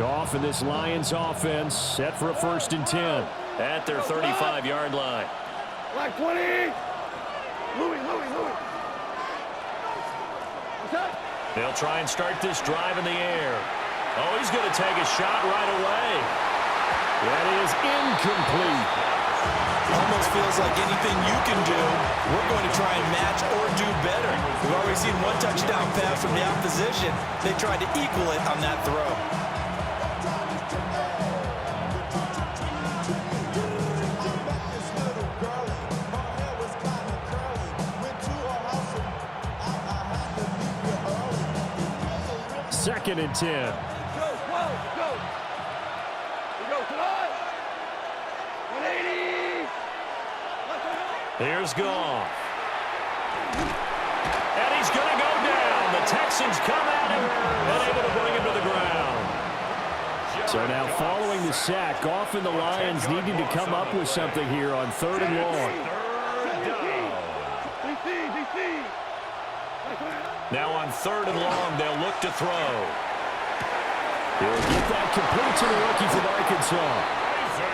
Goff and this Lions offense set for a 1st and 10 at their 35-yard line. Black 20. Louis. They'll try and start this drive in the air. Oh, he's going to take a shot right away. That is incomplete. Almost feels like anything you can do, we're going to try and match or do better. We've already seen one touchdown pass from the opposition. They tried to equal it on that throw. Second and 10. Go. We go tonight. 180. Here's Goff. And he's going to go down. The Texans come at him and able to bring him to the ground. So now following the sack, Goff and the Lions needing to come up with something here on 3rd and long. Now on 3rd and long, they'll look to throw. He'll get that complete to the rookie from Arkansas.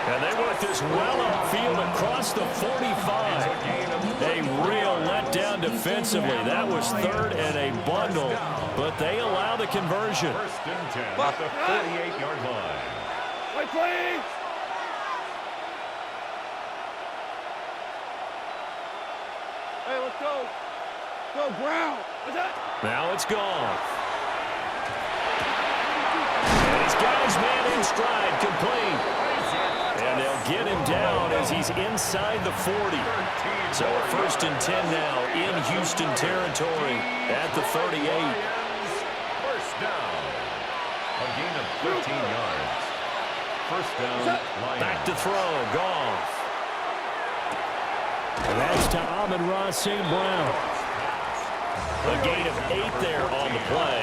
And they work this well upfield across the 45. A real letdown defensively. That was 3rd and a bundle, but they allow the conversion. 1st and 10 at the 48-yard line. Wait, please. Hey, let's go. Go, Brown. What's that? Now it's Goff. And he's got his man in stride, complete. And they'll get him down as he's inside the 40. So a 1st and 10 now in Houston territory at the 38. 1st down. A gain of 13 yards. 1st down, Lions. Back to throw, Goff. And that's to Amon-Ra St. Brown. A gain of 8 there on the play.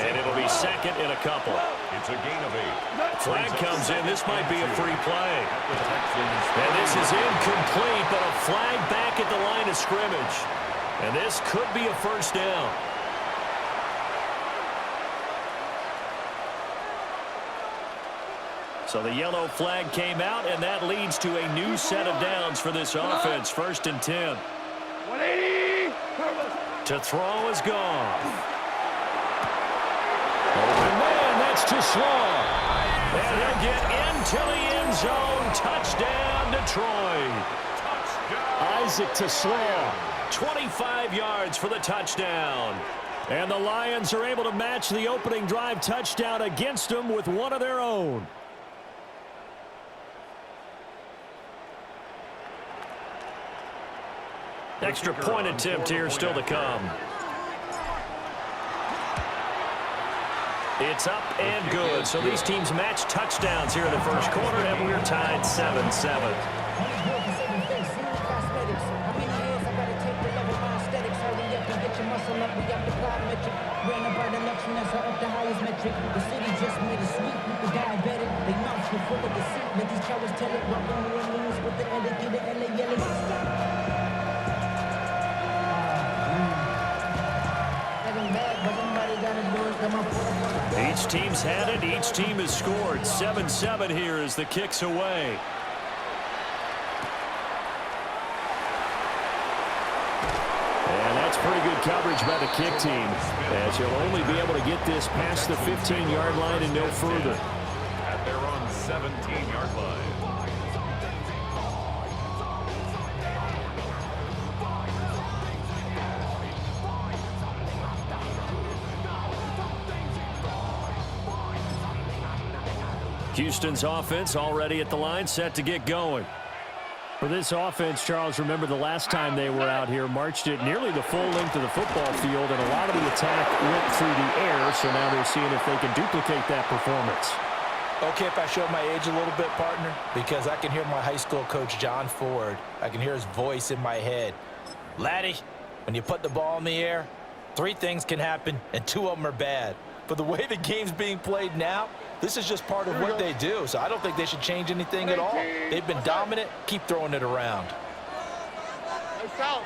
And it'll be 2nd and a couple. It's a gain of 8. Flag comes in. This might be a free play. And this is incomplete, but a flag back at the line of scrimmage. And this could be a 1st down. So the yellow flag came out, and that leads to a new set of downs for this offense. 1st and 10. 180. To throw is Goff. Open man, that's to Slaw. And he'll get into the end zone. Touchdown, Detroit. Isaac to Slaw. 25 yards for the touchdown. And the Lions are able to match the opening drive touchdown against them with one of their own. Extra point attempt here still to come. It's up and good. So these teams match touchdowns here in the 1st quarter, and we're tied 7-7. Each team's had it. Each team has scored. 7-7 here as the kick's away. And that's pretty good coverage by the kick team, as he'll only be able to get this past the 15-yard line and no further. At their own 17-yard line. Houston's offense already at the line, set to get going. For this offense, Charles, remember the last time they were out here, marched it nearly the full length of the football field, and a lot of the attack went through the air, so now they're seeing if they can duplicate that performance. Okay, if I show my age a little bit, partner, because I can hear my high school coach, John Ford. I can hear his voice in my head. Laddie, when you put the ball in the air, 3 things can happen, and 2 of them are bad. But the way the game's being played now, this is just part of what they do, so I don't think they should change anything at all. They've been dominant. Keep throwing it around. South.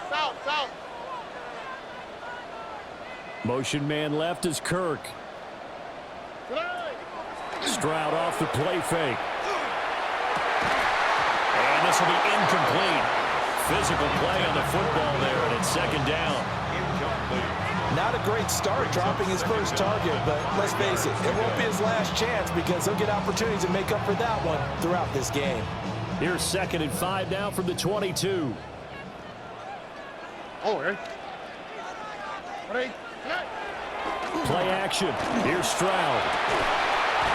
Motion man left is Kirk. Stroud off the play fake. And this will be incomplete. Physical play on the football there, and it's second down. Not a great start dropping his first target, but let's face it, it won't be his last chance because he'll get opportunities to make up for that one throughout this game. Here's 2nd and 5 now from the 22. Oh, ready? Ready? Play action. Here's Stroud.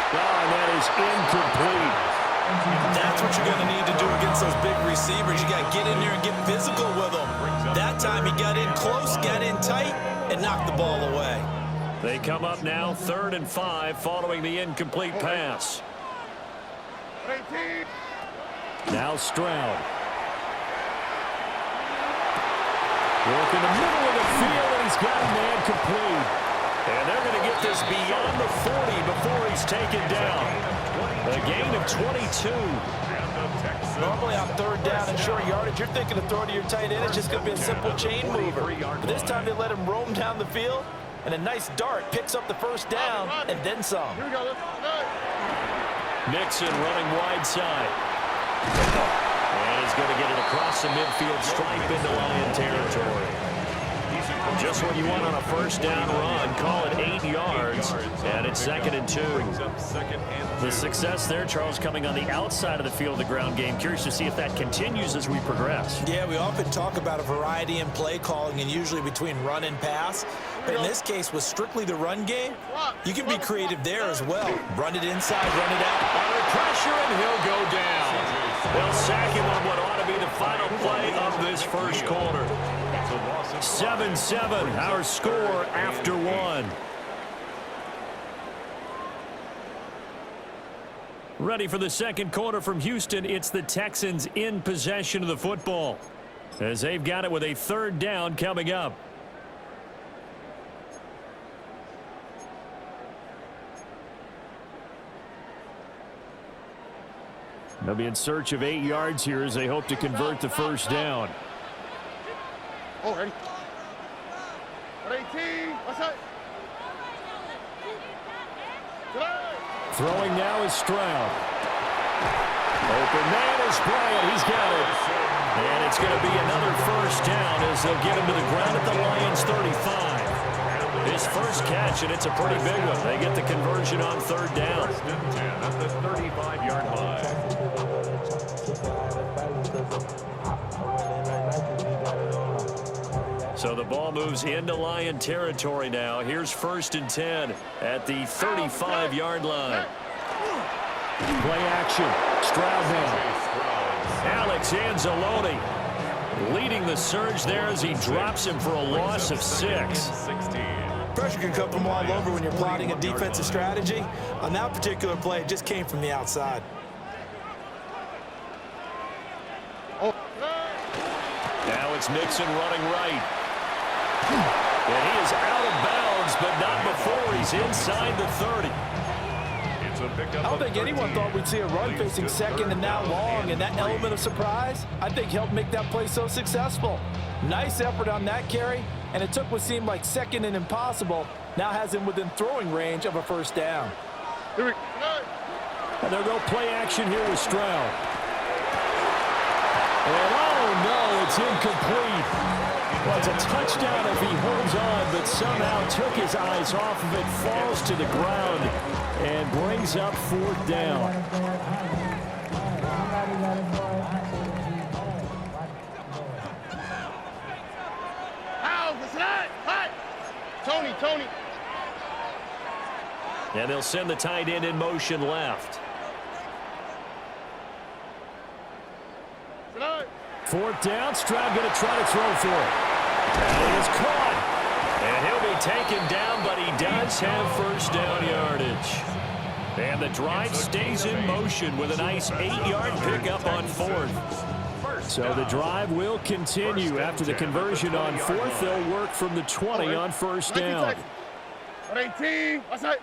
Oh, and that is incomplete. That's what you're going to need to do against those big receivers. You got to get in there and get physical with them. That time he got in close, got in tight, and knocked the ball away. They come up now 3rd and 5 following the incomplete pass. Now Stroud. Work in the middle of the field, and he's got a man complete. And they're going to get this beyond the 40 before he's taken down. A gain of 22. Normally on 3rd down and short yardage, you're thinking of throwing to your tight end. It's just going to be a simple chain mover. But this time they let him roam down the field, and a nice dart picks up the first down and then some. Mixon running wide side. And he's going to get it across the midfield stripe into Lion territory. Just what you want on a first down run. Call it 8 yards, and it's 2nd and 2. The success there, Charles, coming on the outside of the field of the ground game. Curious to see if that continues as we progress. Yeah, we often talk about a variety in play calling and usually between run and pass. But in this case, with strictly the run game, you can be creative there as well. Run it inside, run it out. Under pressure, and he'll go down. They'll sack him on what ought to be the final play of this first quarter. 7-7, our score after 1. Ready for the second quarter from Houston. It's the Texans in possession of the football, as they've got it with a 3rd down coming up. They'll be in search of 8 yards here as they hope to convert the first down. Oh, ready? Ready, team. What's up? Throwing now is Stroud. Open man is Bryant. He's got it. And it's going to be another first down as they'll get him to the ground at the Lions 35. His first catch, and it's a pretty big one. They get the conversion on 3rd down. 1st and 10 at the 35-yard line. So the ball moves into Lion territory now. Here's 1st and 10 at the 35-yard line. Play action. Stroud now. Alex Anzalone leading the surge there as he drops him for a loss of 6. Pressure can come from all over when you're plotting a defensive strategy. On that particular play, it just came from the outside. Now it's Mixon running right. And he is out of bounds, but not before he's inside the 30. I don't think anyone thought we'd see a run facing 2nd and now long, and that element of surprise, I think, helped make that play so successful. Nice effort on that carry, and it took what seemed like 2nd and impossible, now has him within throwing range of a first down. And they'll go play action here with Stroud. And oh no, it's incomplete. Well, it's a touchdown if he holds on, but somehow took his eyes off of it, falls to the ground, and brings up 4th down. Tony. And they'll send the tight end in motion left. 4th down, Stroud going to try to throw for it. And he is caught. And he'll be taken down, but he does have first down yardage. And the drive stays in motion with a nice 8-yard pickup on 4th. So the drive will continue. After the conversion on 4th, they'll work from the 20 on first down. 18. What's that?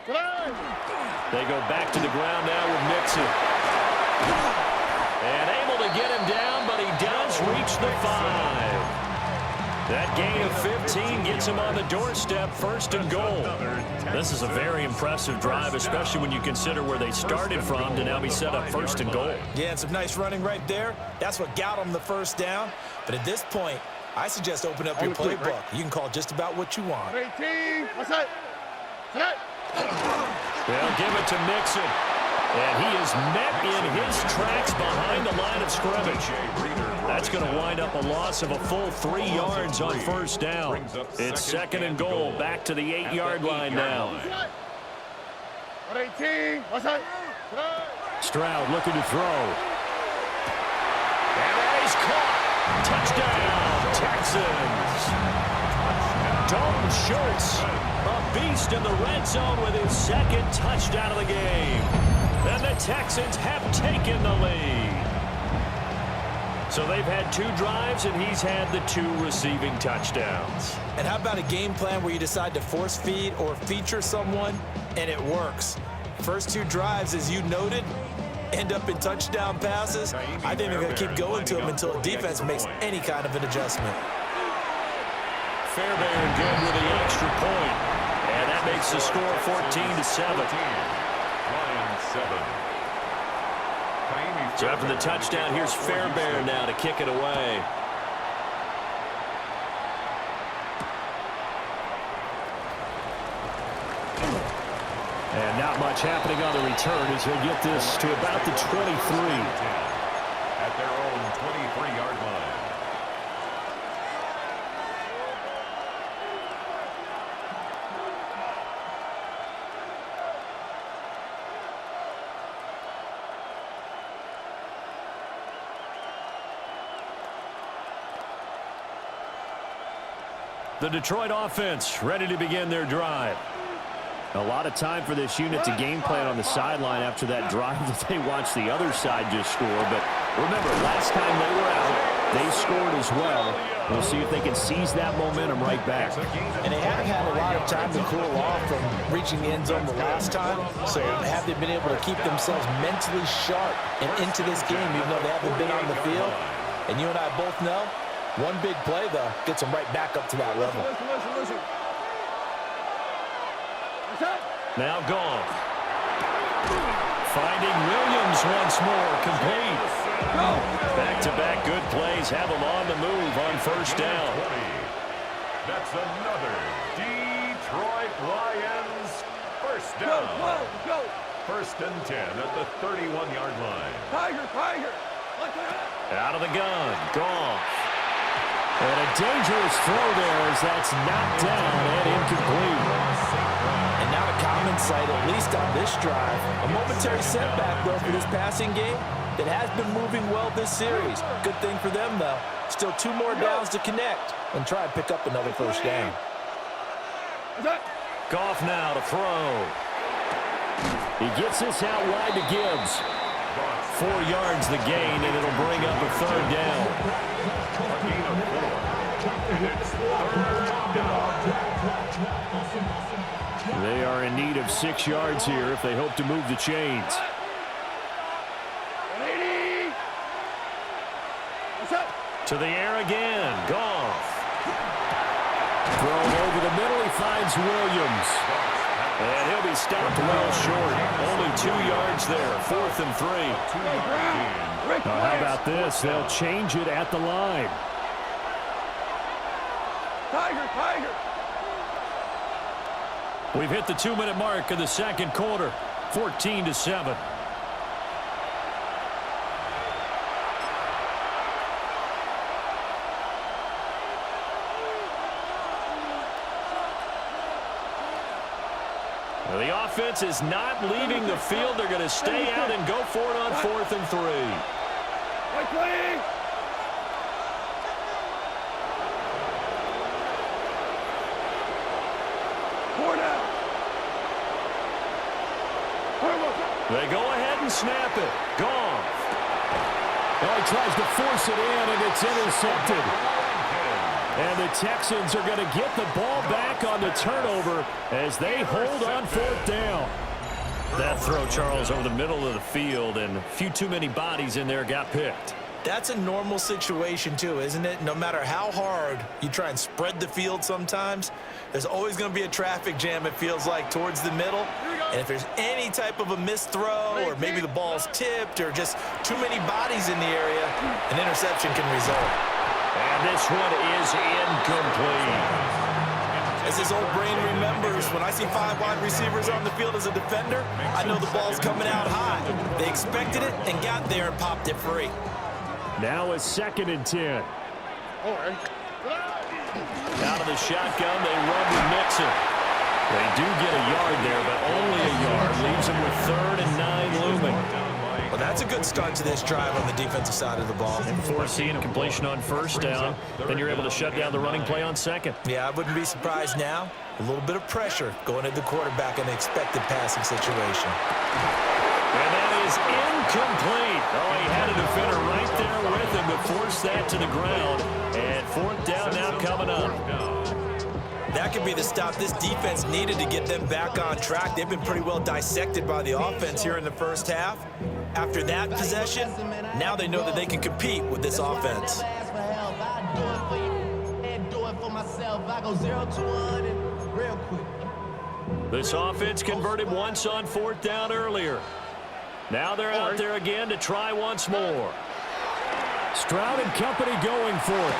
They go back to the ground now with Mixon. And able to get him down, but he does reach the 5. That gain of 15 gets him on the doorstep, 1st and goal. This is a very impressive drive, especially when you consider where they started from to now be set up 1st and goal. Yeah, and some nice running right there. That's what got them the 1st down. But at this point, I suggest open up your playbook. You can call just about what you want. 18. What's that? They'll give it to Mixon. And he is met in his tracks behind the line of scrimmage. That's going to wind up a loss of a full 3 yards on 1st down. It's 2nd and goal, back to the 8-yard line now. 18. What's that? Stroud looking to throw. And he's caught. Touchdown, Texans. Dalton Schultz, a beast in the red zone with his 2nd touchdown of the game. And the Texans have taken the lead. So they've had 2 drives, and he's had the 2 receiving touchdowns. And how about a game plan where you decide to force feed or feature someone, and it works? First 2 drives, as you noted, end up in touchdown passes. I think they're going to keep going to them until the defense makes any kind of an adjustment. Fairbairn good with the extra point. And that makes the score 14-7. So after the touchdown, here's Fairbairn now to kick it away. And not much happening on the return as he'll get this to about the 23. At their own 23-yard line. The Detroit offense ready to begin their drive. A lot of time for this unit to game plan on the sideline after that drive that they watched the other side just score. But remember, last time they were out, they scored as well. We'll see if they can seize that momentum right back. And they haven't had a lot of time to cool off from reaching the end zone the last time. So have they been able to keep themselves mentally sharp and into this game, even though they haven't been on the field? And you and I both know, one big play, though, gets them right back up to that level. Listen. Now gone. Finding Williams once more, complete. Back-to-back good plays have them on the move on 1st down. That's another Detroit Lions 1st down. Go. 1st and 10 at the 31-yard line. Tiger. Out of the gun, Goff. And a dangerous throw there as that's knocked down and incomplete. And now a common sight, at least on this drive. A momentary setback, though, for this passing game that has been moving well this series. Good thing for them, though. Still 2 more downs to connect and try and pick up another 1st down. Goff now to throw. He gets this out wide to Gibbs. 4 yards the gain, and it'll bring up a 3rd down. It's 3rd down. They are in need of 6 yards here if they hope to move the chains. To the air again, Goff. Thrown over the middle, he finds Williams. And he'll be stopped well short. Only 2 yards there, 4th and 3. Now, how about this? They'll change it at the line. Tiger. We've hit the 2-minute mark of the 2nd quarter, 14-7. Well, the offense is not leaving the field. They're going to stay out and go for it on 4th and 3. They go ahead and snap it. Goff. Well, he tries to force it in, and it's intercepted. And the Texans are going to get the ball back on the turnover as they hold on 4th down. That throw, Charles, over the middle of the field, and a few too many bodies in there got picked. That's a normal situation too, isn't it? No matter how hard you try and spread the field sometimes, there's always going to be a traffic jam, it feels like, towards the middle. And if there's any type of a missed throw or maybe the ball's tipped or just too many bodies in the area, an interception can result. And this one is incomplete. As his old brain remembers, when I see 5 wide receivers on the field as a defender, I know the ball's coming out high. They expected it and got there and popped it free. Now a 2nd and 10. Out of the shotgun, they run with Mixon. They do get a yard there, but only a yard. Leaves them with 3rd and 9 looming. Well, that's a good start to this drive on the defensive side of the ball. And forcing completion on 1st down. Then you're able to shut down the running play on 2nd. Yeah, I wouldn't be surprised now. A little bit of pressure going at the quarterback in the expected passing situation. And that is incomplete. Oh, he had a defender right there with him to force that to the ground. And 4th down now coming up. That could be the stop this defense needed to get them back on track. They've been pretty well dissected by the offense here in the first half. After that possession, now they know that they can compete with this offense. This offense converted once on 4th down earlier. Now they're out there again to try once more. Stroud and company going for it.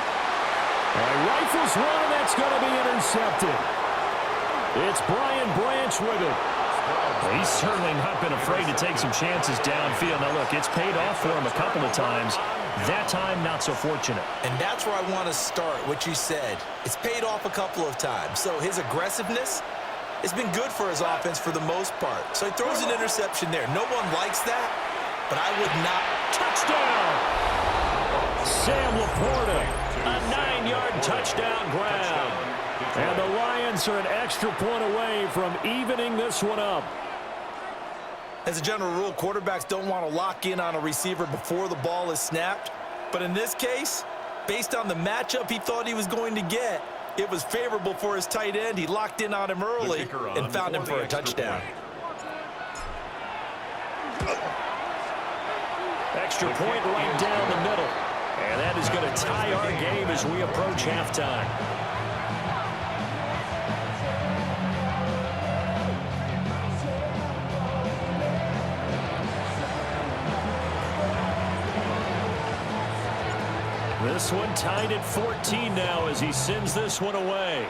Rifles one, and that's going to be intercepted. It's Brian Branch with it. He's certainly not been afraid to take some chances downfield. Now, look, it's paid off for him a couple of times. That time, not so fortunate. And that's where I want to start, what you said. It's paid off a couple of times. So his aggressiveness has been good for his offense for the most part. So he throws an interception there. No one likes that, but I would not. Touchdown! Sam Laporta, a 9-yard touchdown grab. And the Lions are an extra point away from evening this one up. As a general rule, quarterbacks don't want to lock in on a receiver before the ball is snapped. But in this case, based on the matchup he thought he was going to get, it was favorable for his tight end. He locked in on him early and found him for a touchdown. Extra point right down the middle. And that is going to tie our game as we approach halftime. This one tied at 14 now as he sends this one away.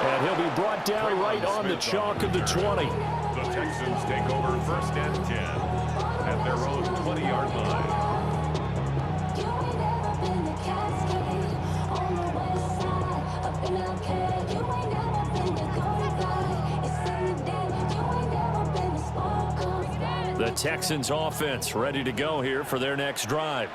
And he'll be brought down right on the chalk of the 20. The Texans take over 1st and 10 at their own 20-yard line. The Texans offense ready to go here for their next drive.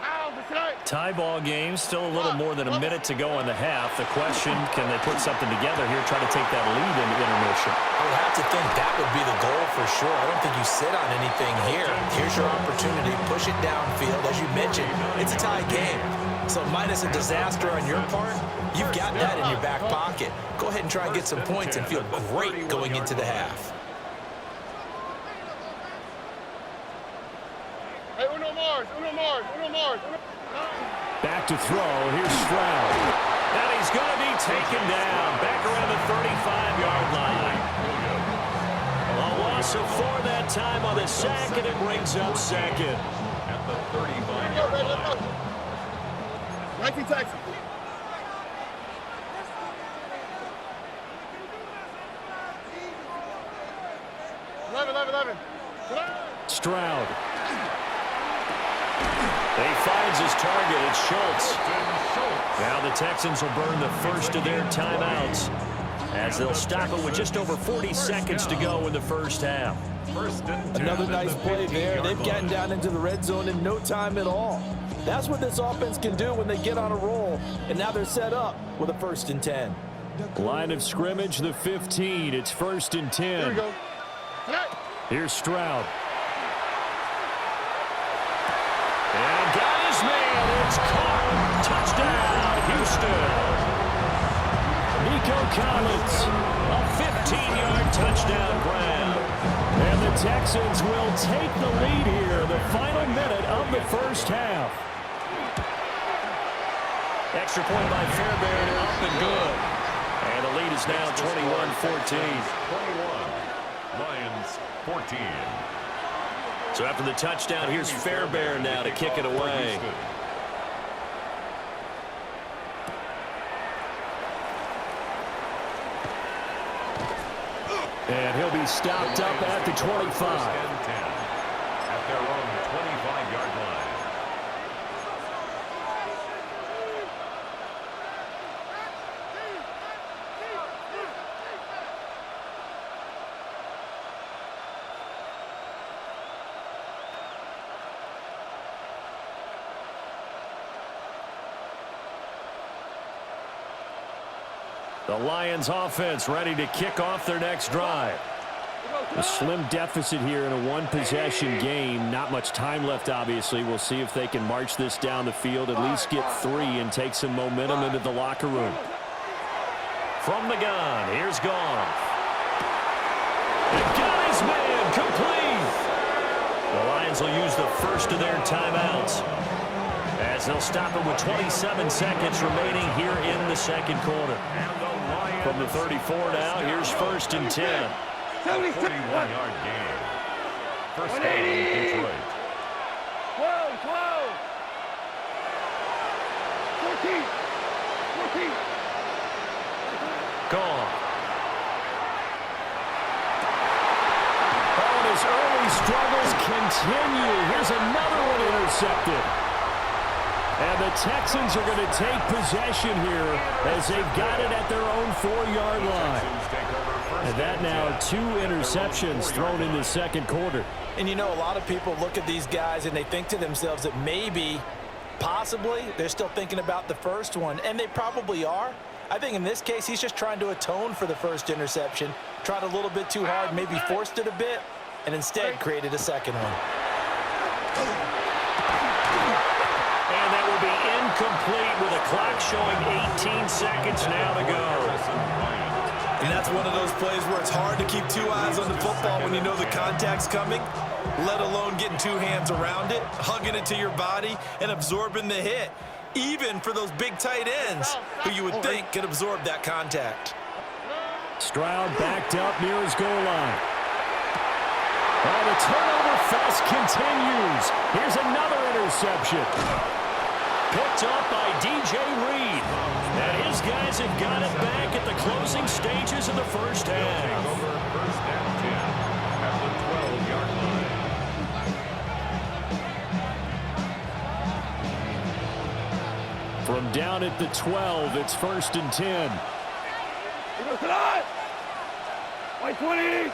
Tie ball game, still a little more than a minute to go in the half. The question, can they put something together here, try to take that lead into intermission? I would have to think that would be the goal for sure. I don't think you sit on anything here. Here's your opportunity. Push it downfield. As you mentioned, it's a tie game. So minus a disaster on your part, you've got that in your back pocket. Go ahead and try and get some points and feel great going into the half. Hey, Uno Mars. Back to throw. Here's Stroud. And he's going to be taken down. Back around the 35-yard line. A loss of 4 that time on the sack, and it brings up 2nd. At the 35-yard line. 19 Texans. Eleven. Stroud. He finds his target. It's Schultz. Now the Texans will burn the first of their timeouts as they'll stop it with just over 40 seconds to go in the first half. Another nice play there. They've gotten down into the red zone in no time at all. That's what this offense can do when they get on a roll. And now they're set up with a 1st and 10. Line of scrimmage, the 15. It's 1st and 10. Here we go. Here's Stroud. And got his man. It's caught. Touchdown, Houston. Nico Collins, a 15-yard touchdown grab. And the Texans will take the lead here, the final minute of the first half. Extra point by Fairbairn, up and good. And the lead is now 21-14. 21, Lions 14. So after the touchdown, here's Fairbairn now to kick it away. And he'll be stopped up at the 25. At their own 25-yard line. The Lions offense ready to kick off their next drive. A slim deficit here in a one-possession game. Not much time left, obviously. We'll see if they can march this down the field, at least get 3 and take some momentum into the locker room. From the gun, here's Goff. And got his man complete. The Lions will use the first of their timeouts, as they'll stop it with 27 seconds remaining here in the second quarter. From the 34 now, here's 1st and 10. 41-yard game. First down, Detroit. 12, 12. 14. 14. Gone. Oh, and his early struggles continue. Here's another one intercepted. And the Texans are going to take possession here as they've got it at their own 4-yard line. And that now 2 interceptions thrown in the second quarter. And you know, a lot of people look at these guys and they think to themselves that maybe, possibly, they're still thinking about the first one. And they probably are. I think in this case, he's just trying to atone for the first interception. Tried a little bit too hard, maybe forced it a bit, and instead created a second one. And that will be incomplete with a clock showing 18 seconds now to go. And that's one of those plays where it's hard to keep 2 eyes on the football when you know the contact's coming, let alone getting 2 hands around it, hugging it to your body, and absorbing the hit, even for those big tight ends who you would think could absorb that contact. Stroud backed up near his goal line. Oh, the turnover fest continues. Here's another interception. Picked up by DJ Reed. And his guys have got it back at the closing stages of the first half. Over first and 10 at the 12-yard line. From down at the 12, it's 1st and 10. White 20.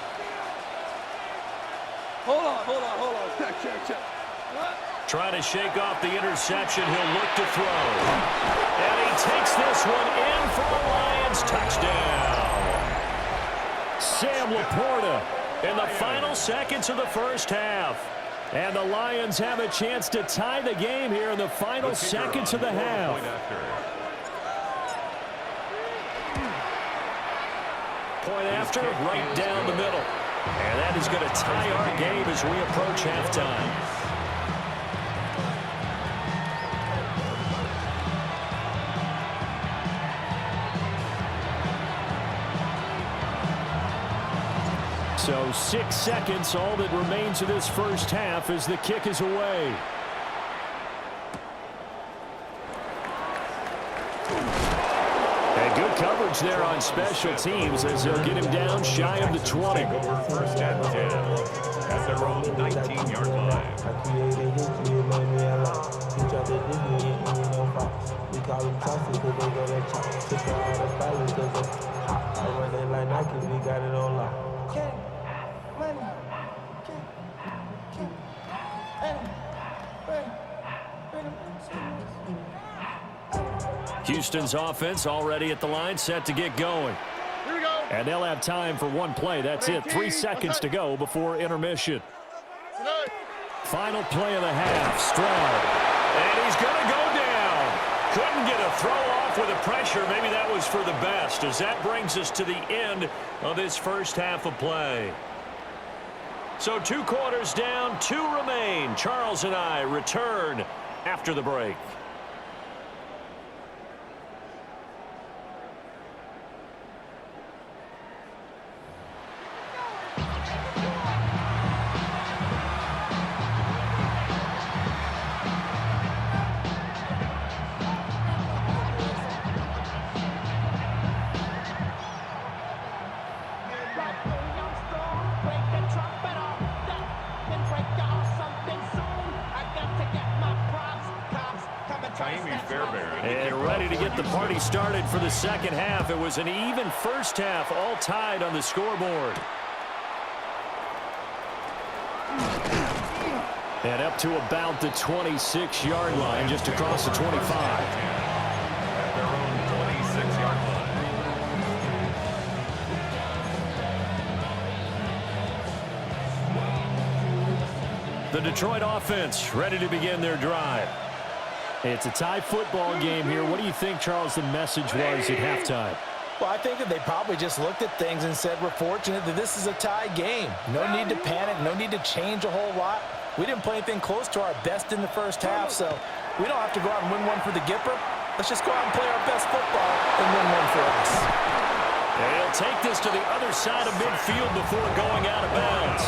Hold on. Check. Trying to shake off the interception. He'll look to throw. And he takes this one in for a Lions touchdown. Sam Laporta in the final seconds of the first half. And the Lions have a chance to tie the game here in the final seconds of the half. Point after, right down the middle. And that is going to tie our game as we approach halftime. So 6 seconds, all that remains of this first half as the kick is away. And good coverage there on special teams as they'll get him down shy of the 20. Over first and 10 at their own 19-yard line. Houston's offense already at the line, set to get going. Here we go. And they'll have time for one play. That's it. 3 seconds to go before intermission. Final play of the half. Stroud. And he's going to go down. Couldn't get a throw off with the pressure. Maybe that was for the best, as that brings us to the end of this first half of play. So 2 quarters down, 2 remain. Charles and I return after the break. And ready to get the party started for the second half. It was an even first half, all tied on the scoreboard. And up to about the 26-yard line, just across the 25. At their own 26-yard line. The Detroit offense ready to begin their drive. It's a tie football game here. What do you think, Charles, the message was at halftime? Well, I think that they probably just looked at things and said, we're fortunate that this is a tie game. No need to panic, no need to change a whole lot. We didn't play anything close to our best in the first half, so we don't have to go out and win one for the Gipper. Let's just go out and play our best football and win one for us. They'll take this to the other side of midfield before going out of bounds.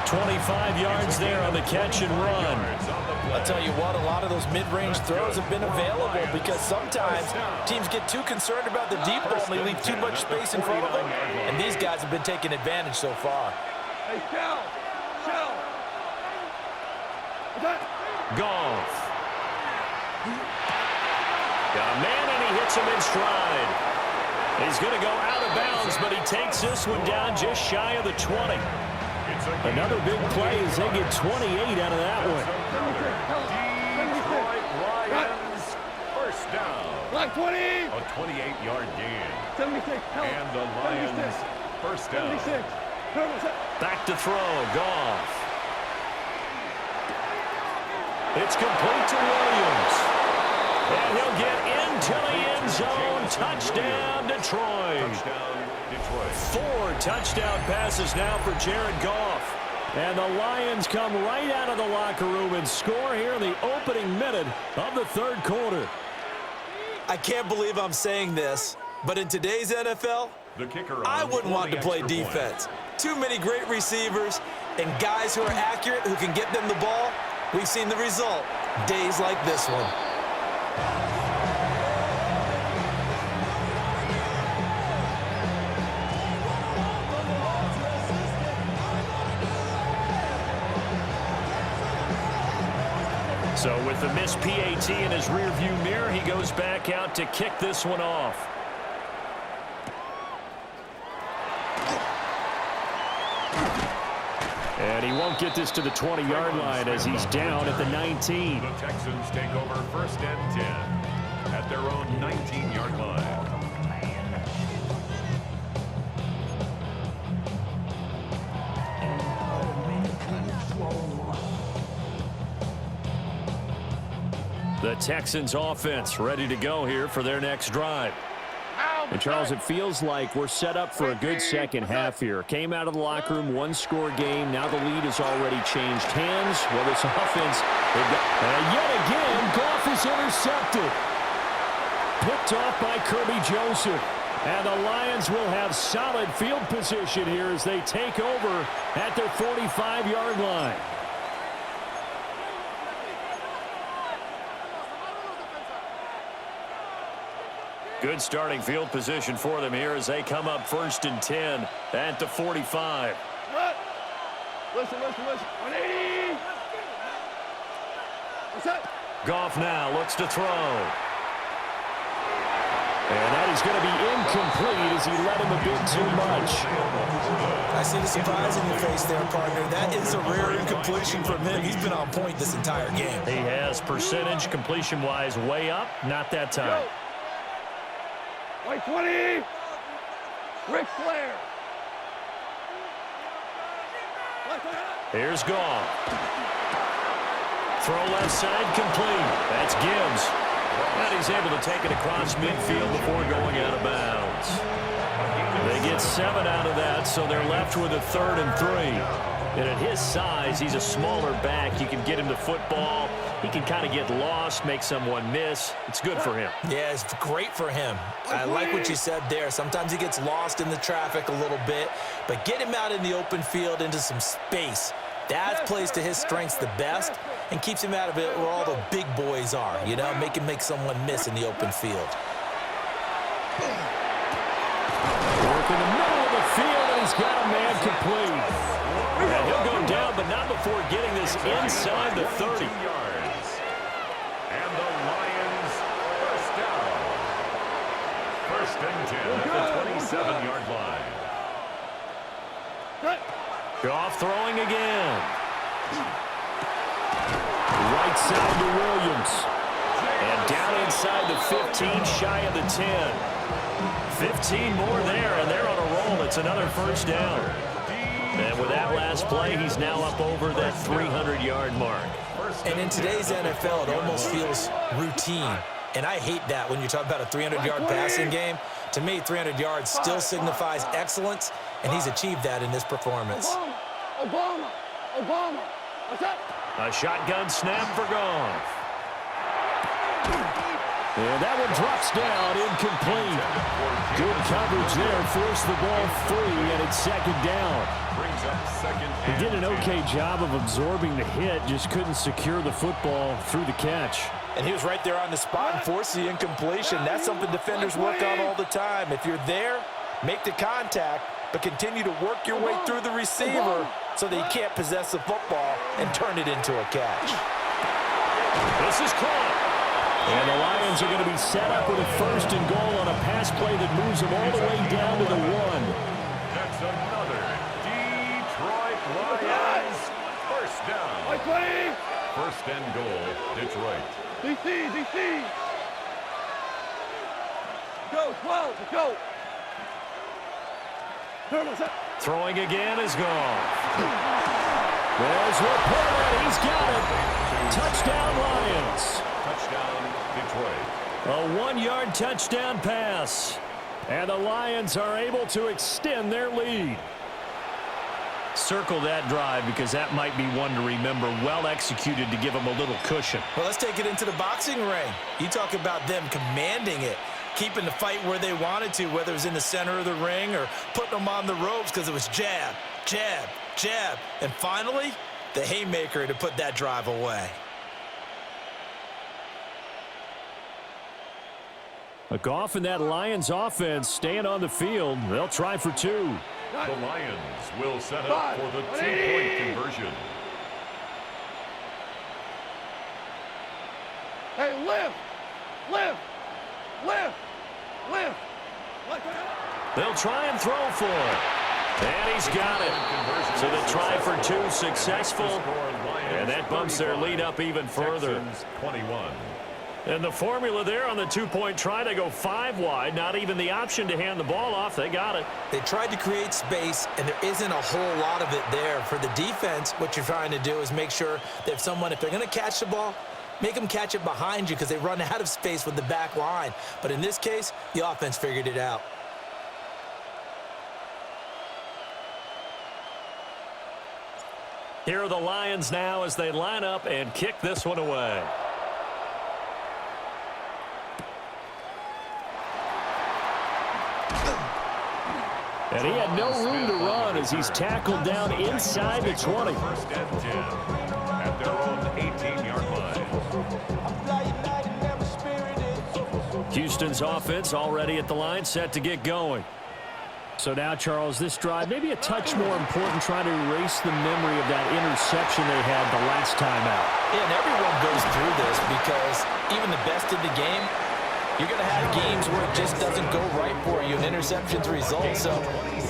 25 yards there on the catch and run. I'll tell you what, a lot of those mid-range throws have been available because sometimes teams get too concerned about the deep ball and they leave too much space in front of them. And these guys have been taking advantage so far. Hey, Shell! Goff. Got a man and he hits him in stride. He's going to go out of bounds, but he takes this one down just shy of the 20. Another big play as they get 28 out of that one. Detroit Lions, first down. Black 20! A 28-yard gain. 76. And the Lions, first down. 76. Back to throw, Goff. It's complete to Williams. And he'll get into the end zone. Touchdown, Detroit. Touchdown, Detroit. 4 touchdown passes now for Jared Goff. And the Lions come right out of the locker room and score here in the opening minute of the third quarter. I can't believe I'm saying this, but in today's NFL, The kicker I on wouldn't for want the to play extra point. defense. Too many great receivers and guys who are accurate, who can get them the ball. We've seen the result. Days like this one. So with the missed PAT in his rearview mirror, he goes back out to kick this one off. And he won't get this to the 20-yard line as he's down at the 19. The Texans take over first and 10 at their own 19-yard line. The Texans offense ready to go here for their next drive. And Charles, it feels like we're set up for a good second half here. Came out of the locker room, 1-score game. Now the lead has already changed hands. Well, this offense, and yet again, Goff is intercepted. Picked off by Kirby Joseph. And the Lions will have solid field position here as they take over at their 45-yard line. Good starting field position for them here as they come up first and 10 at the 45. Listen. 180. What's that? Goff now looks to throw. And that is going to be incomplete as he let him a bit too much. I see the surprise in your face there, partner. That is a rare incompletion from him. He's been on point this entire game. He has percentage completion-wise way up. Not that time. White 20. Ric Flair. Here's Goff. Throw left side complete. That's Gibbs. And he's able to take it across midfield before going out of bounds. They get 7 out of that, so they're left with a 3rd and 3. And at his size, he's a smaller back. You can get him the football. He can kind of get lost, make someone miss. It's good for him. Yeah, it's great for him. I like what you said there. Sometimes he gets lost in the traffic a little bit, but get him out in the open field into some space. That plays to his strengths the best and keeps him out of it where all the big boys are, you know, make him make someone miss in the open field. Work in the middle of the field, and he's got a man complete. And he'll go down, but not before getting this inside the 30. And the Lions first down. First and 10 at the 27-yard line. Goff throwing again. Right side to Williams. And down inside the 15, shy of the 10. 15 more there, and they're on a roll. It's another first down. And with that last play, he's now up over that 300-yard mark. And in today's NFL, it almost feels routine. And I hate that when you talk about a 300-yard passing game. To me, 300 yards still signifies excellence, and he's achieved that in this performance. Obama. What's that? A shotgun snap for Goff. And that one drops down, incomplete. Good coverage there, forced the ball free, and it's 2nd down. He did an okay job of absorbing the hit, just couldn't secure the football through the catch. And he was right there on the spot and forced the incompletion. That's something defenders work on all the time. If you're there, make the contact, but continue to work your way through the receiver so that he can't possess the football and turn it into a catch. This is caught. And the Lions are going to be set up with a 1st and goal on a pass play that moves them all the way down to the 1. That's another Detroit Lions first down. First and goal, Detroit. DC. Go, 12, go. Throwing again is gone. There's Laporta. He's got it. Touchdown, Lions. Touchdown, Detroit. A 1-yard touchdown pass. And the Lions are able to extend their lead. Circle that drive because that might be one to remember. Well executed to give them a little cushion. Well, let's take it into the boxing ring. You talk about them commanding it, keeping the fight where they wanted to, whether it was in the center of the ring or putting them on the ropes because it was jab, jab, jab. And finally, the haymaker to put that drive away. A Goff and that Lions offense staying on the field. They'll try for 2. The Lions will set up for the 2-point conversion. Hey, lift. They'll try and throw for it. And he's got it. So the try for 2 successful. And that bumps their lead up even further. 21. And the formula there on the 2-point try, they go 5 wide. Not even the option to hand the ball off. They got it. They tried to create space, and there isn't a whole lot of it there. For the defense, what you're trying to do is make sure that if they're going to catch the ball, make them catch it behind you because they run out of space with the back line. But in this case, the offense figured it out. Here are the Lions now as they line up and kick this one away. And he had no room to run as he's tackled down inside the 20. First and 10 at their own 18-yard line. Houston's offense already at the line, set to get going. So now, Charles, this drive maybe a touch more important, trying to erase the memory of that interception they had the last time out. Yeah, and everyone goes through this because even the best in the game, you're going to have games where it just doesn't go right for you, and interceptions result. So,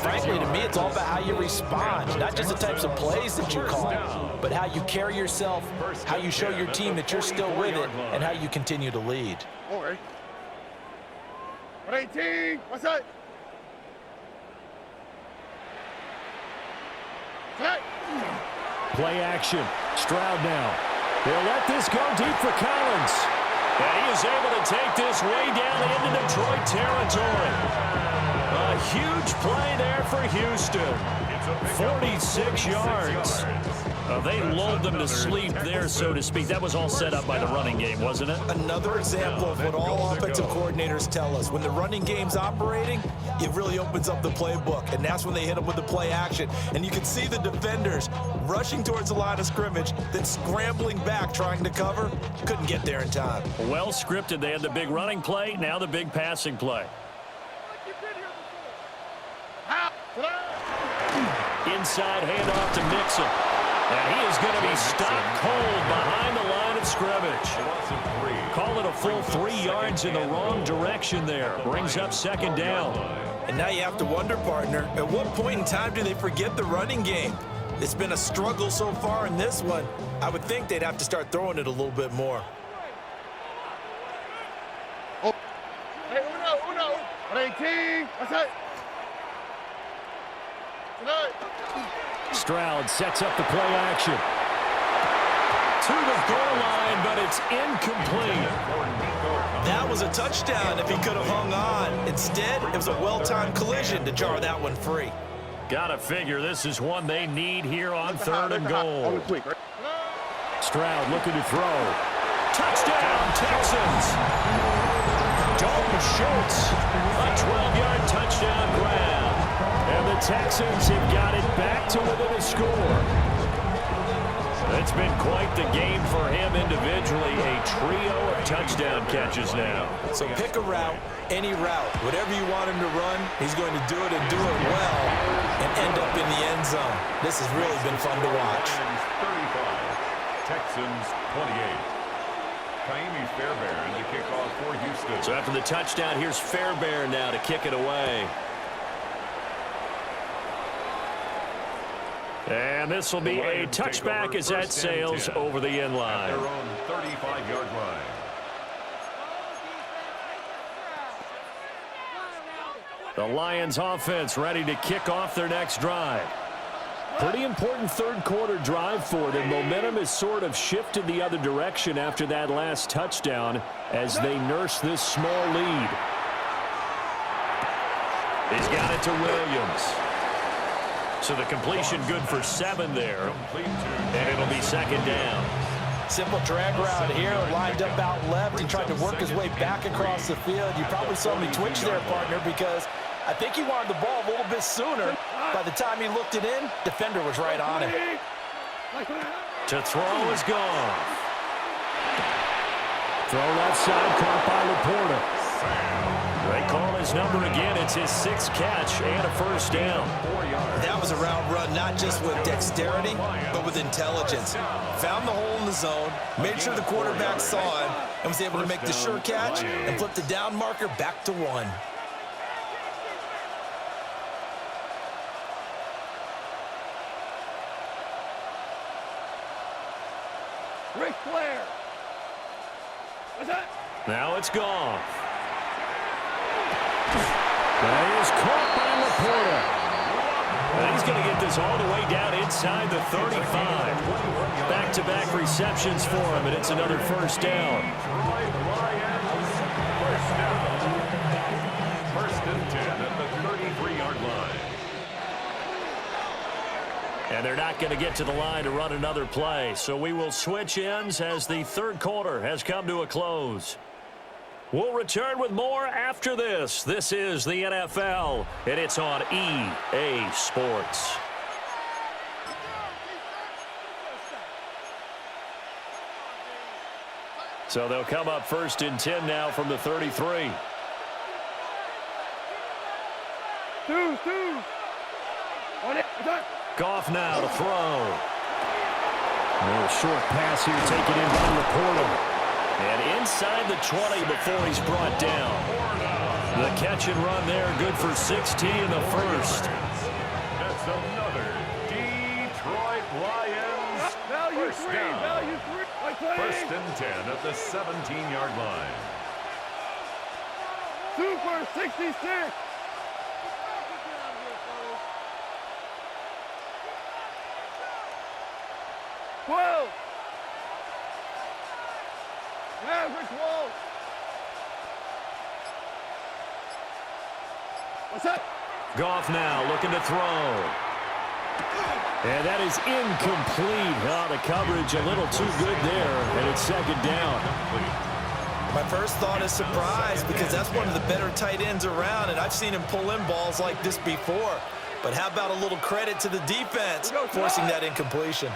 frankly, to me, it's all about how you respond, not just the types of plays that you call, but how you carry yourself, how you show your team that you're still with it, and how you continue to lead. Okay. 18, what's that? Play action. Stroud now. They'll let this go deep for Collins. And he is able to take this way down into Detroit territory. A huge Huge play there for Houston. 46 yards. They lulled them to sleep there, so to speak. That was all set up by the running game, wasn't it? Another example of what all offensive coordinators tell us. When the running game's operating, it really opens up the playbook, and that's when they hit them with the play action. And you can see the defenders rushing towards the line of scrimmage, then scrambling back trying to cover. Couldn't get there in time. Well scripted. They had the big running play, now the big passing play. Inside handoff to Mixon. And he is going to be stopped cold behind the line of scrimmage. Call it a full 3 yards in the wrong direction there. Brings up second down. And now you have to wonder, partner, at what point in time do they forget the running game? It's been a struggle so far in this one. I would think they'd have to start throwing it a little bit more. Oh. Hey, uno. 18. That's it. Tonight. Stroud sets up the play action. To the goal line, but it's incomplete. That was a touchdown if he could have hung on. Instead, it was a well-timed collision to jar that one free. Gotta figure this is one they need here on third and goal. Stroud looking to throw. Touchdown, Texans. Dalton Schultz, a 12-yard touchdown grab. And the Texans have got it back to within a score. It's been quite the game for him individually. A trio of touchdown catches now. So pick a route, any route. Whatever you want him to run, he's going to do it and do it well and end up in the end zone. This has really been fun to watch. 35, Texans 28. Kaimi Fairbairn to kick off for Houston. So after the touchdown, here's Fairbairn now to kick it away. And this will be a touchback as that sails over the end line. Their own 35-yard line. The Lions offense ready to kick off their next drive. Pretty important third quarter drive for them. Momentum has sort of shifted the other direction after that last touchdown as they nurse this small lead. He's got it to Williams. So the completion good for 7 there. And it'll be second down. Simple drag route here, lined up out left. He tried to work his way back across the field. You probably saw me twitch there, partner, because I think he wanted the ball a little bit sooner. By the time he looked it in, defender was right on him. To throw is gone. Throw left side, caught by Laporta. They call his number again. It's his 6th catch and a first down. That was a route run, not just with dexterity, but with intelligence. Found the hole in the zone, made sure the quarterback saw him, and was able to make the sure catch and flip the down marker back to 1. Ric Flair. What's that? Now it's gone. That is caught by Laporta. And he's going to get this all the way down inside the 35. Back-to-back receptions for him, and it's another first down. First and 10 at the 33-yard line. And they're not going to get to the line to run another play. So we will switch ends as the third quarter has come to a close. We'll return with more after this. This is the NFL, and it's on EA Sports. So they'll come up first and 10 now from the 33. Two. On it. Goff now to throw. A little short pass here taken in by Laporta. And inside the 20 before he's brought down. The catch and run there, good for 16 in the first. That's another Detroit Lions first down. First and 10 at the 17-yard line. Super 66. Whoa! Maverick Wall. What's that? Goff now looking to throw. And that is incomplete. Oh, the coverage a little too good there, and it's second down. My first thought is surprise because that's one of the better tight ends around, and I've seen him pull in balls like this before. But how about a little credit to the defense forcing that incompletion?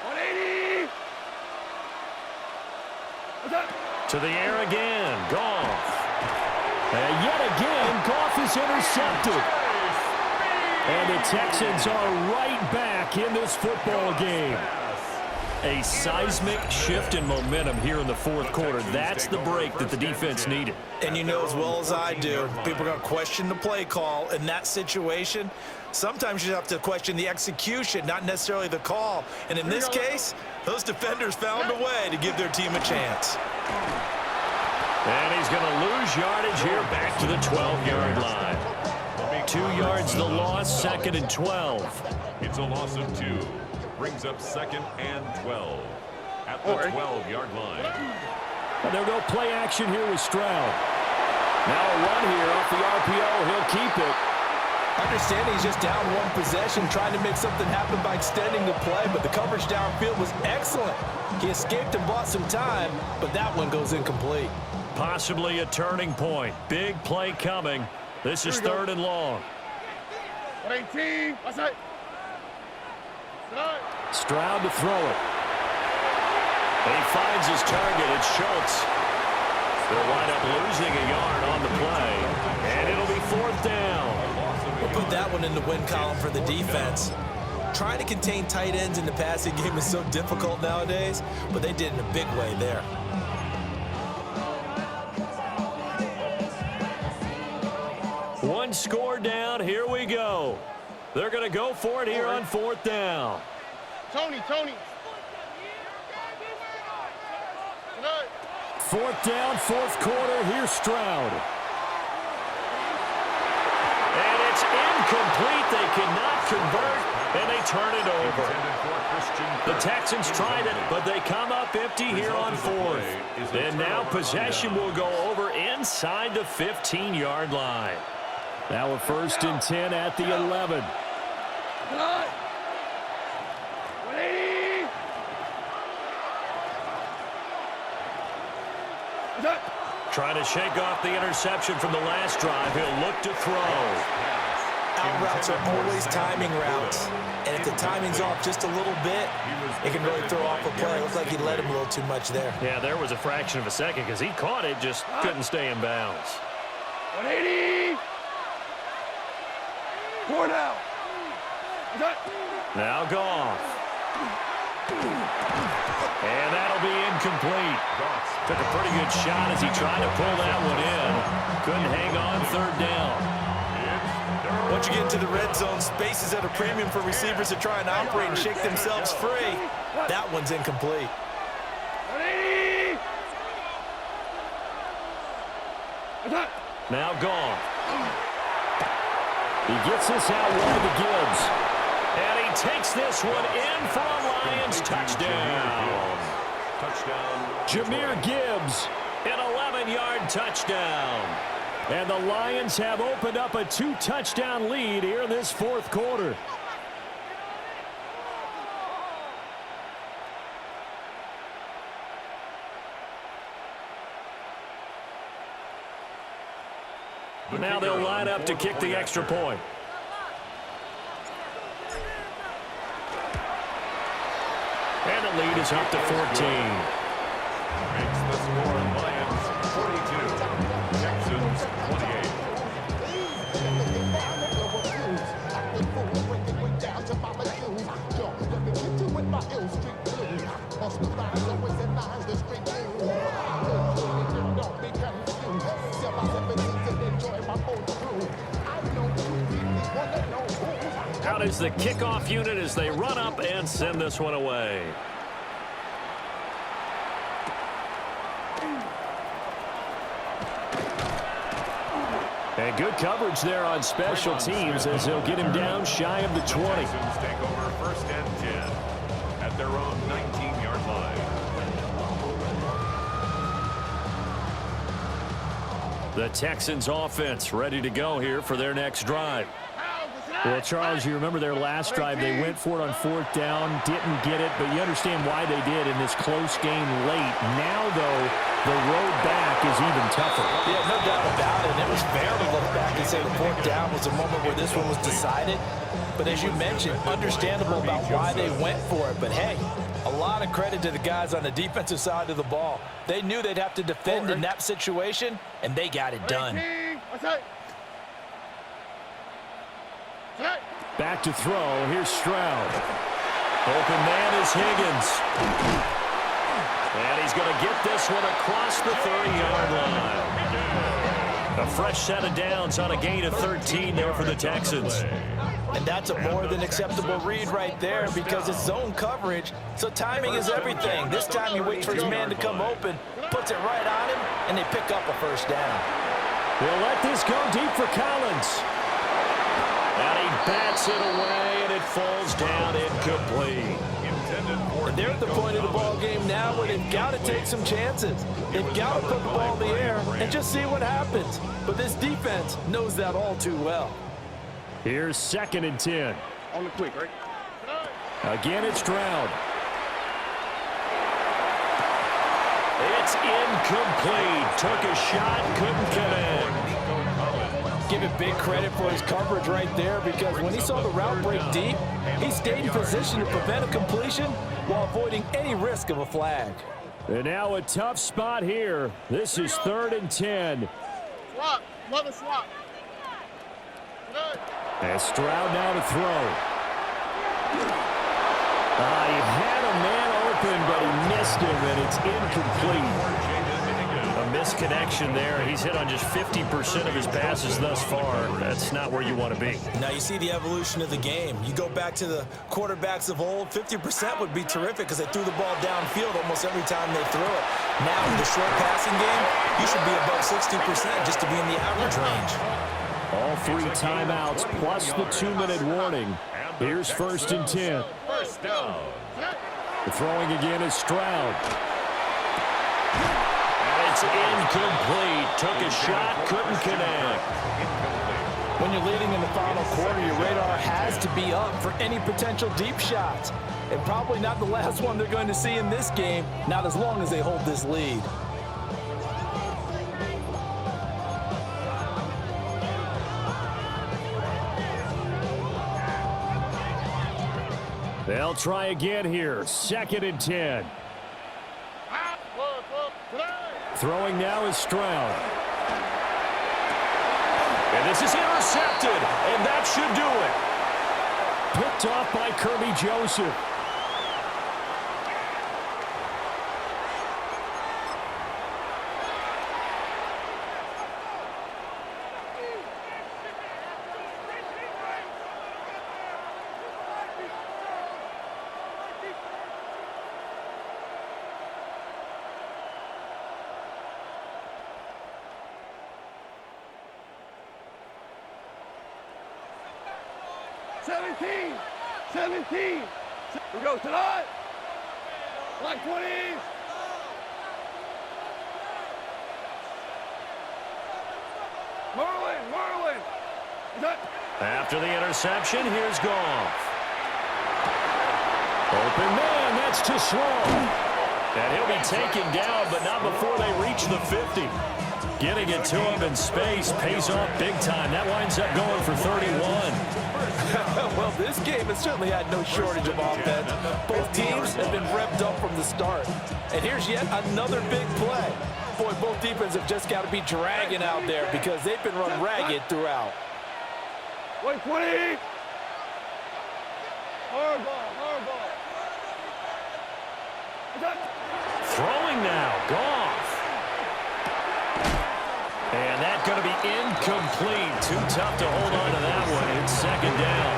180. To the air again, Goff. And yet again, Goff is intercepted. And the Texans are right back in this football game. A seismic shift in momentum here in the fourth quarter. That's the break that the defense needed. And you know as well as I do, people are going to question the play call in that situation. Sometimes you have to question the execution, not necessarily the call. And in this case, those defenders found a way to give their team a chance. And he's going to lose yardage here back to the 12-yard line. 2 yards the loss, second and 12. It's a loss of 2. Brings up second and 12 at the 12-yard line. And they'll go play action here with Stroud. Now a run here off the RPO. He'll keep it. Understanding he's just down one possession, trying to make something happen by extending the play, but the coverage downfield was excellent. He escaped and bought some time, but that one goes incomplete. Possibly a turning point. Big play coming. This is third and long. 118. That's it. Stroud to throw it. And he finds his target. It's Schultz. They'll wind up losing a yard on the play. And it'll be fourth down. We'll put that one in the win column for the defense. Trying to contain tight ends in the passing game is so difficult nowadays, but they did in a big way there. One score down. Here we go. They're going to go for it here on fourth down. Tony. Fourth down, fourth quarter. Here's Stroud. And it's incomplete. They cannot convert, and they turn it over. The Texans tried it, but they come up empty here on fourth. And now possession will go over inside the 15-yard line. Now a first and 10 at the 11. 180. Trying to shake off the interception from the last drive. He'll look to throw. Out routes are always timing routes. And if the timing's off just a little bit, it can really throw off a play. It looked like he let him a little too much there. Yeah, there was a fraction of a second because he caught it, just couldn't stay in bounds. 180. 4 down. Now Goff. And that'll be incomplete. Took a pretty good shot as he tried to pull that one in. Couldn't hang on third down. Once you get into the red zone, space is at a premium for receivers to try and operate and shake themselves free. That one's incomplete. 180. Now Goff. He gets this out wide to Gibbs. And he takes this one in for a Lions touchdown. Jahmyr Gibbs, an 11-yard touchdown. And the Lions have opened up a 2-touchdown lead here in this fourth quarter. Now they'll line up to kick the extra point. And the lead is up to 14. Makes the score Lions 42, Texans 28. Out is the kickoff unit as they run up and send this one away. And good coverage there on special teams as they'll get him down shy of the 20. Texans take over first and 10 at their own 19-yard line. The Texans offense ready to go here for their next drive. Well, Charles, you remember their last drive. They went for it on 4th down, didn't get it, but you understand why they did in this close game late. Now, though, the road back is even tougher. Yeah, no doubt about it. It was fair to look back and say the 4th down was a moment where this one was decided. But as you mentioned, understandable about why they went for it. But, hey, a lot of credit to the guys on the defensive side of the ball. They knew they'd have to defend in that situation, and they got it done. Back to throw. Here's Stroud. Open man is Higgins. And he's going to get this one across the 30-yard line. A fresh set of downs on a gain of 13 there for the Texans. And that's a more than acceptable read right there because it's zone coverage, so timing is everything. This time he waits for his man to come open, puts it right on him, and they pick up a first down. They'll let this go deep for Collins. And he bats it away, and it falls down incomplete. And they're at the point of the ball game now where they've got to take some chances. They've got to put the ball in the air and just see what happens. But this defense knows that all too well. Here's 2nd and 10. On the quick, right? Again, it's Stroud. It's incomplete. Took a shot, couldn't connect. Give it big credit for his coverage right there because when he saw the route break deep, he stayed in position to prevent a completion while avoiding any risk of a flag. And now a tough spot here. This is 3rd and 10. Swap. Another swap. And Stroud now to throw. He had a man open, but he missed him, and it's incomplete. A misconnection there. He's hit on just 50% of his passes thus far. That's not where you want to be. Now you see the evolution of the game. You go back to the quarterbacks of old, 50% would be terrific because they threw the ball downfield almost every time they threw it. Now in the short passing game, you should be above 60% just to be in the average range. All 3 timeouts plus the 2-minute warning. Here's 1st and 10. First down. The throwing again is Stroud. And it's incomplete. Took a shot, couldn't connect. When you're leading in the final quarter, your radar has to be up for any potential deep shots. And probably not the last one they're going to see in this game, not as long as they hold this lead. They'll try again here. 2nd and 10. Throwing now is Stroud. And this is intercepted, and that should do it. Picked off by Kirby Joseph. We go tonight. Like 20s. Merlin. After the interception, here's Goff. Open man, that's too slow. And he'll be taken down, but not before they reach the 50. Getting it to him in space pays off big time. That winds up going for 31. Well, this game has certainly had no shortage of offense. Both teams have been revved up from the start. And here's yet another big play. Boy, both defenses have just got to be dragging out there because they've been run ragged throughout. Wait, 20. Hard ball. Throwing now, Goff. And that's going to be incomplete. Too tough to hold on to that one. It's 2nd down.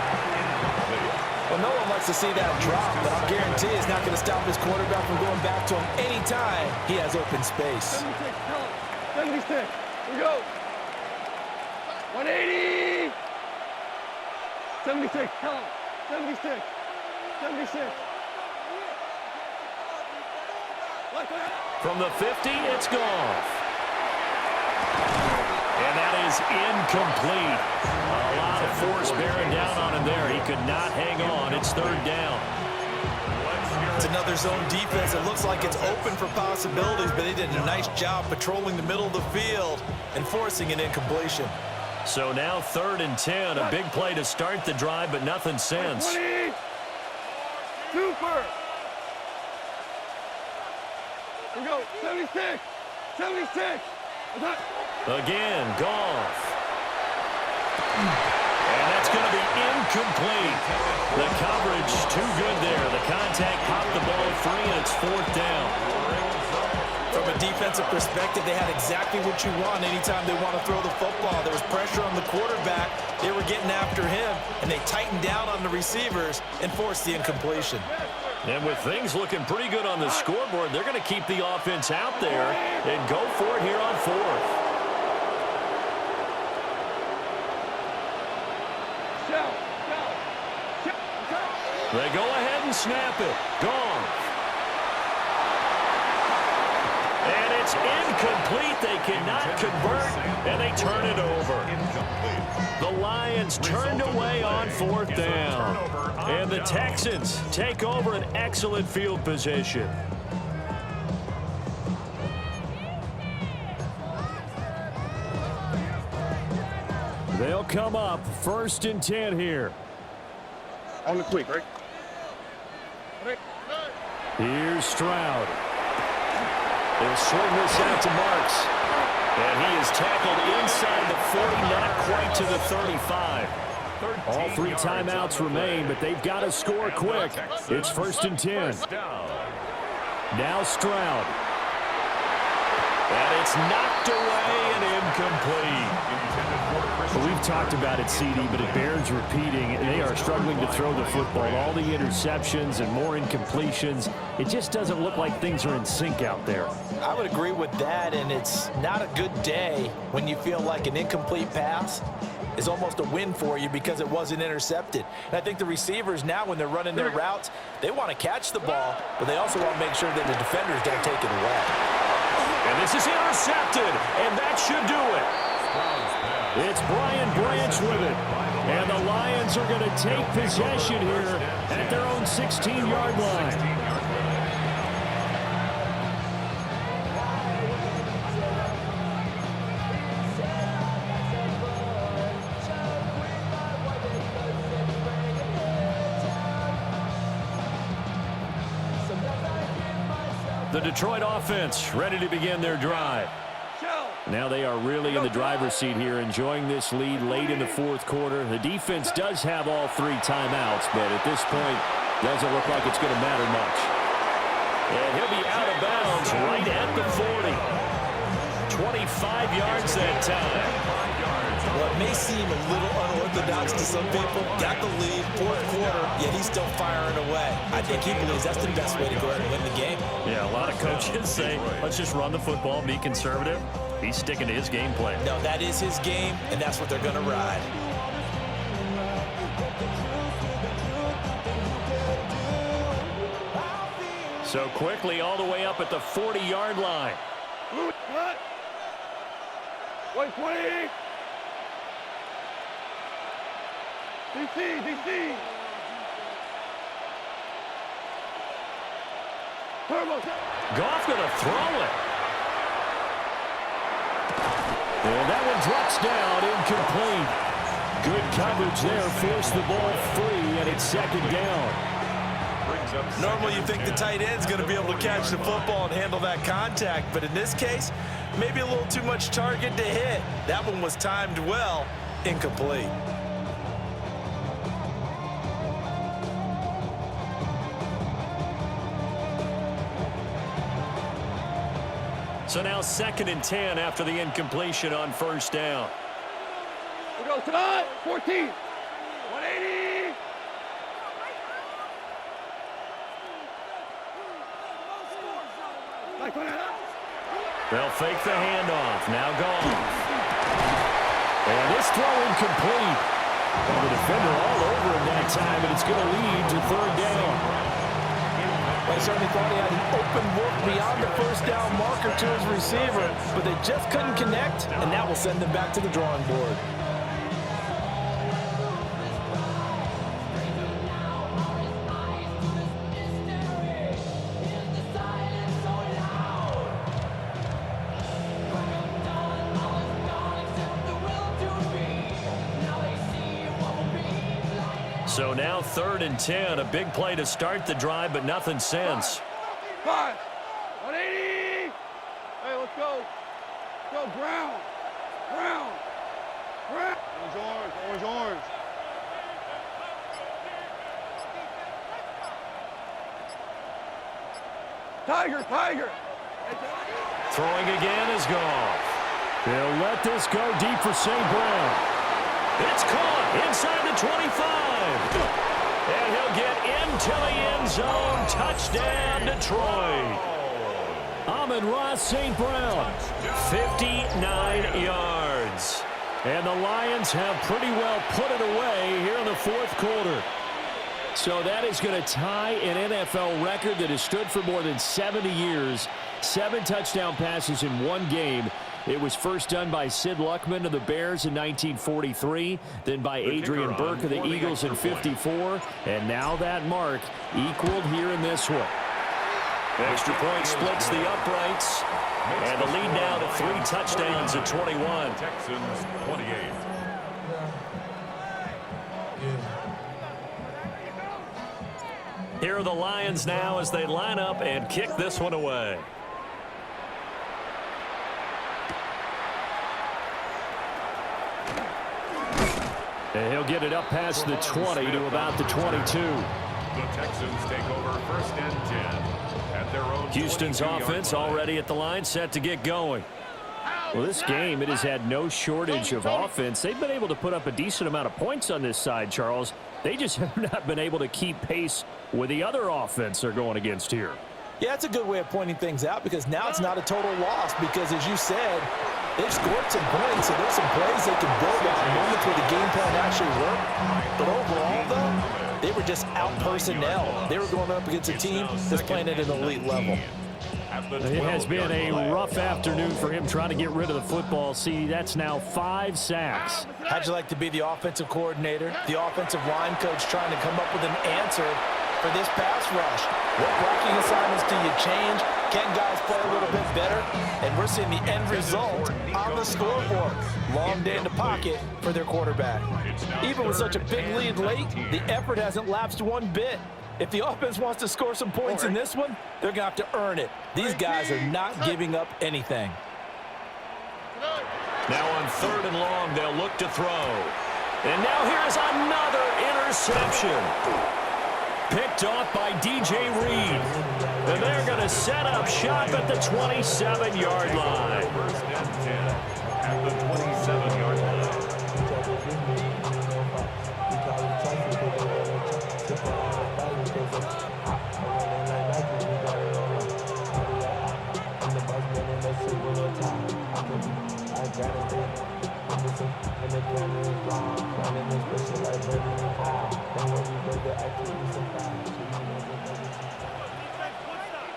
Well, no one likes to see that drop, but I'll guarantee it's not going to stop his quarterback from going back to him anytime he has open space. 76. Here we go. 180. 76. Tell him. 76. From the 50, it's Goff. And that is incomplete. A lot of force bearing down on him there. He could not hang on. It's third down. It's another zone defense. It looks like it's open for possibilities, but they did a nice job patrolling the middle of the field and forcing an incompletion. So now 3rd and 10. A big play to start the drive, but nothing since. 20. Super. We go. 76. 76. Again, Goff. And that's going to be incomplete. The coverage too good there. The contact popped the ball free, and it's 4th down. From a defensive perspective, they had exactly what you want anytime they want to throw the football. There was pressure on the quarterback. They were getting after him, and they tightened down on the receivers and forced the incompletion. And with things looking pretty good on the scoreboard, they're going to keep the offense out there and go for it here on 4th. They go ahead and snap it. Gone. And it's incomplete. They cannot convert, and they turn it over. The Lions turned away on 4th down. And the Texans take over an excellent field position. They'll come up 1st and 10 here. On the quick, right? Here's Stroud. They'll swing this out to Marks. And he is tackled inside the 40, not quite to the 35. All 3 timeouts remain, but they've got to score quick. It's 1st and 10. Now Stroud. And it's knocked away and incomplete. Well, we've talked about it, CD, but it bears repeating. They are struggling to throw the football. All the interceptions and more incompletions. It just doesn't look like things are in sync out there. I would agree with that, and it's not a good day when you feel like an incomplete pass is almost a win for you because it wasn't intercepted. And I think the receivers now, when they're running their routes, they want to catch the ball, but they also want to make sure that the defenders don't take it away. And this is intercepted, and that should do it. It's Brian Branch with it. And the Lions are going to take possession here at their own 16-yard line. The Detroit offense ready to begin their drive. Now they are really in the driver's seat here, enjoying this lead late in the 4th quarter. The defense does have all 3 timeouts, but at this point, doesn't look like it's going to matter much. And he'll be out of bounds right at the 40. 25 yards that time. Well, it may seem a little unorthodox to some people. Got the lead, 4th quarter, yet he's still firing away. I think he believes that's the best way to go ahead and win the game. Yeah, a lot of coaches say, let's just run the football, be conservative. He's sticking to his game plan. No, that is his game, and that's what they're going to ride. So quickly all the way up at the 40-yard line. What? 120. DC. Goff going to throw it. And that one drops down, incomplete. Good coverage there, forced the ball free, and it's 2nd down. Normally you think the tight end's going to be able to catch the football and handle that contact, but in this case, maybe a little too much target to hit. That one was timed well, incomplete. So now 2nd and 10 after the incompletion on 1st down. We go tonight. 14. 180. They'll fake the handoff. Now Goff. And this throw incomplete. And the defender all over him that time, and it's going to lead to 3rd down. Well, I certainly thought he had an open look beyond the first down marker to his receiver, but they just couldn't connect, and that will send them back to the drawing board. So now 3rd and 10, a big play to start the drive, but nothing since. 5, 180. Hey, let's go. Go, ground. Ground. Ground. Orange, orange, orange. Tiger, tiger. Throwing again is gone. They'll let this go deep for St. Brown. It's caught inside the 25. And he'll get into the end zone. Touchdown, Detroit. Amon-Ra St. Brown. 59 yards. And the Lions have pretty well put it away here in the 4th quarter. So that is going to tie an NFL record that has stood for more than 70 years. 7 touchdown passes in one game. It was first done by Sid Luckman of the Bears in 1943, then by Adrian Burke of the Eagles in 54, and now that mark equaled here in this one. Extra point splits the uprights, and the lead now to 3 touchdowns at 21. Texans 28. Here are the Lions now as they line up and kick this one away. And he'll get it up past the 20 to about the 22. The Texans take over 1st and 10 at their own. Houston's offense already at the line, set to get going. Well, this game, it has had no shortage of offense. They've been able to put up a decent amount of points on this side, Charles. They just have not been able to keep pace with the other offense they're going against here. Yeah, that's a good way of pointing things out because now it's not a total loss because, as you said, they've scored some points, so there's some plays they can build on moments where the game plan actually worked. But overall, though, they were just out personnel. They were going up against a team that's playing at an elite level. It has been a rough afternoon for him trying to get rid of the football. See, that's now 5 sacks. How'd you like to be the offensive coordinator, the offensive line coach trying to come up with an answer for this pass rush? What blocking assignments do you change? Can guys play a little bit better? And we're seeing the end result on the scoreboard. Long day in the pocket for their quarterback. Even with such a big lead late, the effort hasn't lapsed one bit. If the offense wants to score some points in this one, they're going to have to earn it. These guys are not giving up anything. Now on 3rd and long, they'll look to throw. And now here's another interception. Picked off by DJ Reed. And they're going to set up shop at the 27-yard line. 1st and 10 at the 27-yard line.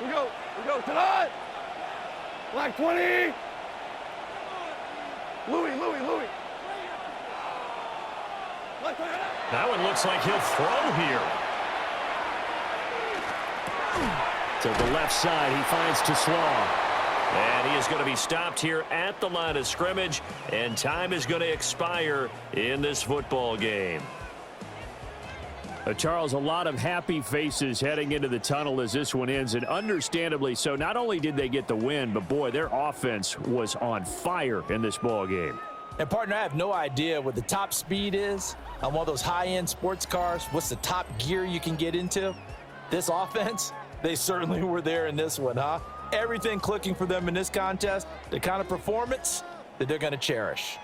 We go tonight. Black 20. Louis. That one looks like he'll throw here. To the left side, he finds Toussaint. And he is going to be stopped here at the line of scrimmage, and time is going to expire in this football game. Charles, a lot of happy faces heading into the tunnel as this one ends, and understandably so. Not only did they get the win, but boy, their offense was on fire in this ball game. And partner, I have no idea what the top speed is on one of those high-end sports cars. What's the top gear you can get into? This offense, they certainly were there in this one, huh? Everything clicking for them in this contest, the kind of performance that they're going to cherish.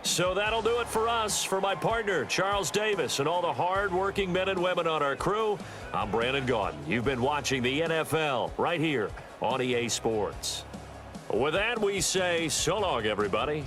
So that'll do it for us. For my partner, Charles Davis, and all the hard-working men and women on our crew, I'm Brandon Gaudin. You've been watching the NFL right here on EA Sports. With that, we say so long, everybody.